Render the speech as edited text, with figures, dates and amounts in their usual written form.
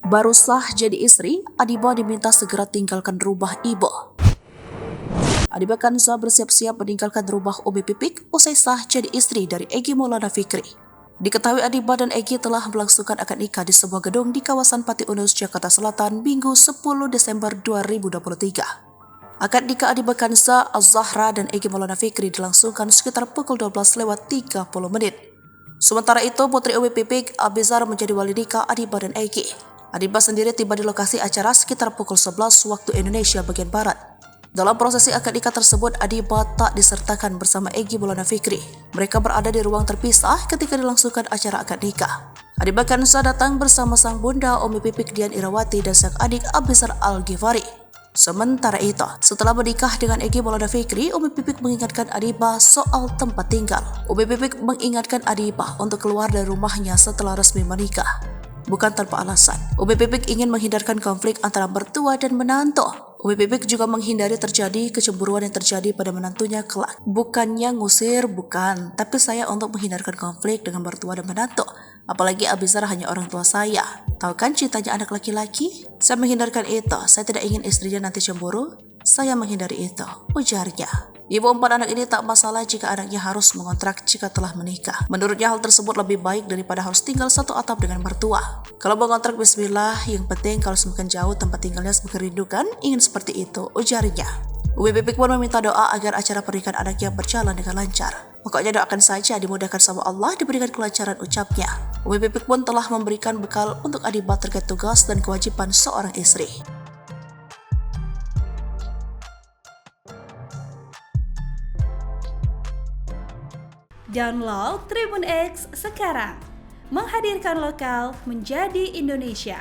Baru sah jadi istri, Adiba diminta segera tinggalkan rumah ibu. Adiba Kanza bersiap-siap meninggalkan rumah Umi Pipik usai sah jadi istri dari Egy Maulana Fikri. Diketahui Adiba dan Egy telah melangsungkan akad nikah di sebuah gedung di kawasan Pati Unus, Jakarta Selatan, Minggu 10 Desember 2023. Akad nikah Adiba Kanza, Az-Zahra dan Egy Maulana Fikri dilangsungkan sekitar pukul 12:30. Sementara itu, putri Umi Pipik, Abizar, menjadi wali nikah Adiba dan Egy. Adiba sendiri tiba di lokasi acara sekitar pukul 11 waktu Indonesia bagian Barat. Dalam prosesi akad nikah tersebut, Adiba tak disertakan bersama Egy Maulana Fikri. Mereka berada di ruang terpisah ketika dilangsungkan acara akad nikah. Adiba Kanza datang bersama sang bunda Umi Pipik Dian Irawati dan sang adik Abizar Al-Ghifari. Sementara itu, setelah menikah dengan Egy Maulana Fikri, Umi Pipik mengingatkan Adiba soal tempat tinggal. Umi Pipik mengingatkan Adiba untuk keluar dari rumahnya setelah resmi menikah. Bukan tanpa alasan, Umi Pipik ingin menghindarkan konflik antara mertua dan menantu. Umi Pipik juga menghindari terjadi kecemburuan yang terjadi pada menantunya kelak. Bukannya ngusir, bukan, tapi saya untuk menghindarkan konflik dengan mertua dan menantu. Apalagi Abizar hanya orang tua saya. Tahu kan cintanya anak laki-laki? Saya menghindarkan itu, saya tidak ingin istrinya nanti cemburu. Saya menghindari itu, ujarnya. Ibu 4 anak ini tak masalah jika anaknya harus mengontrak jika telah menikah. Menurutnya hal tersebut lebih baik daripada harus tinggal satu atap dengan mertua. Kalau mengontrak bismillah, yang penting kalau semakin jauh tempat tinggalnya semakin rindukan, ingin seperti itu, ujarnya. Umi Pipik pun meminta doa agar acara pernikahan anaknya berjalan dengan lancar. Pokoknya doakan saja dimudahkan sama Allah, diberikan kelancaran ucapnya. Umi Pipik pun telah memberikan bekal untuk Adiba terkait tugas dan kewajiban seorang istri. Download Tribun X sekarang, menghadirkan lokal menjadi Indonesia.